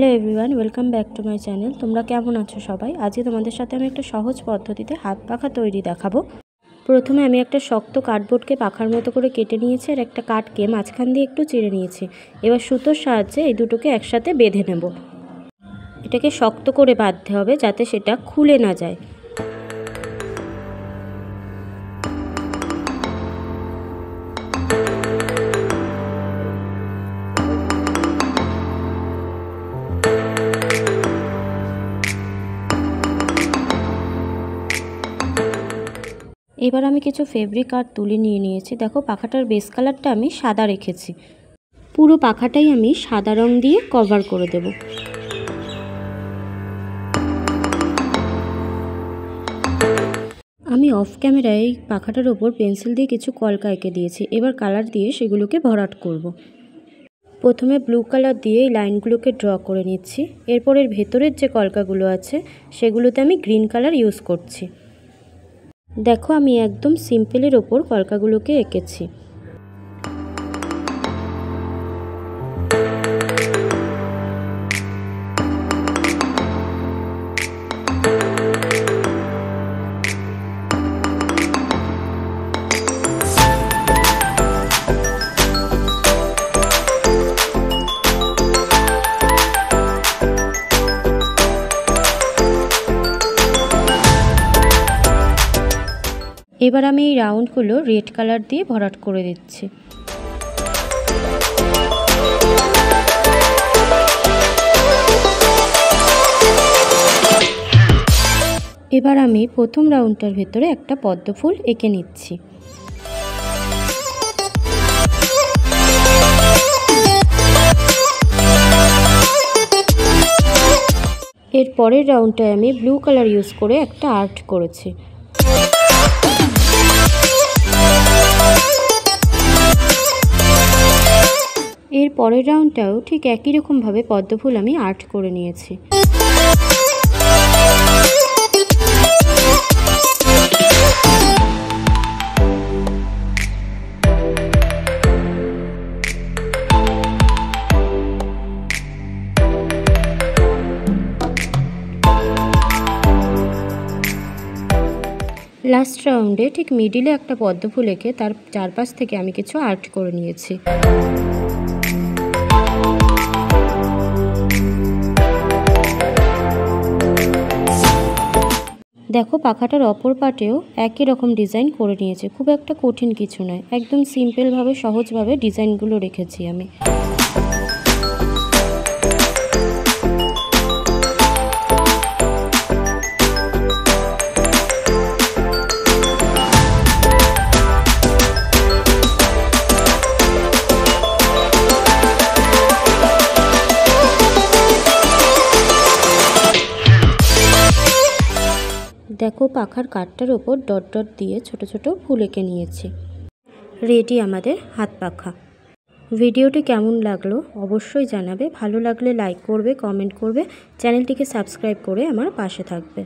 Hello everyone, welcome back to my channel. তোমরা কেমন আছো সবাই? আজকে তোমাদের সাথে আমি একটা সহজ পদ্ধতিতে হাত পাখা তৈরি দেখাবো। প্রথমে আমি একটা শক্ত কার্ডবোর্ডকে পাখার মতো করে কেটে নিয়েছি আর একটা কাঠকে মাঝখান দিয়ে একটু চিড়ে নিয়েছি। এবার সুতোর সাহায্যে এই দুটোকে একসাথে বেঁধে নেব। এটাকে শক্ত করে বাঁধতে হবে যাতে সেটা খুলে না যায়। এবার আমি কিছু ফেব্রিক আর তুলি নিয়েছি। দেখো পাখাটার বেস কালারটা আমি সাদা রেখেছি। পুরো পাখাটাই আমি সাদা রং দিয়ে কভার করে দেব। আমি অফ ক্যামেরায় এই পাখাটার ওপর পেন্সিল দিয়ে কিছু কলকা এঁকে দিয়েছি। এবার কালার দিয়ে সেগুলোকে ভরাট করব। প্রথমে ব্লু কালার দিয়ে এই লাইনগুলোকে ড্র করে নিচ্ছি। এরপর এর ভেতরের যে কলকাগুলো আছে সেগুলোতে আমি গ্রিন কালার ইউজ করছি। দেখো আমি একদম সিম্পলের ওপর কলকাগুলোকে এঁকেছি। এবার আমি এই রাউন্ডগুলো রেড কালার দিয়ে ভরাট করে দিচ্ছি। এবার আমি প্রথম রাউন্ডটার ভেতরে একটা পদ্ম ফুল এঁকে নিচ্ছি। এর পরের রাউন্ডটায় আমি ব্লু কালার ইউজ করে একটা আর্ট করেছি। এর পরের রাউন্ডটাও ঠিক একই রকমভাবে পদ্ম ফুল আমি আর্ট করে নিয়েছি। লাস্ট রাউন্ডে ঠিক মিডিলে একটা পদ্ম ফুল এঁকে তার চারপাশ থেকে আমি কিছু আর্ট করে নিয়েছি। দেখো পাখাটার অপর পাটেও একই রকম ডিজাইন করে নিয়েছে। খুব একটা কঠিন কিছু নয়, একদম সিম্পলভাবে সহজভাবে ডিজাইনগুলো রেখেছি আমি। দেখো পাখার কাঠটার ওপর ডট ডট দিয়ে ছোট ছোট ফুল এঁকে নিয়েছি। রেডি আমাদের হাত পাখা। ভিডিওটি কেমন লাগলো অবশ্যই জানাবে। ভালো লাগলে লাইক করবে, কমেন্ট করবে, চ্যানেলটিকে সাবস্ক্রাইব করে আমার পাশে থাকবে।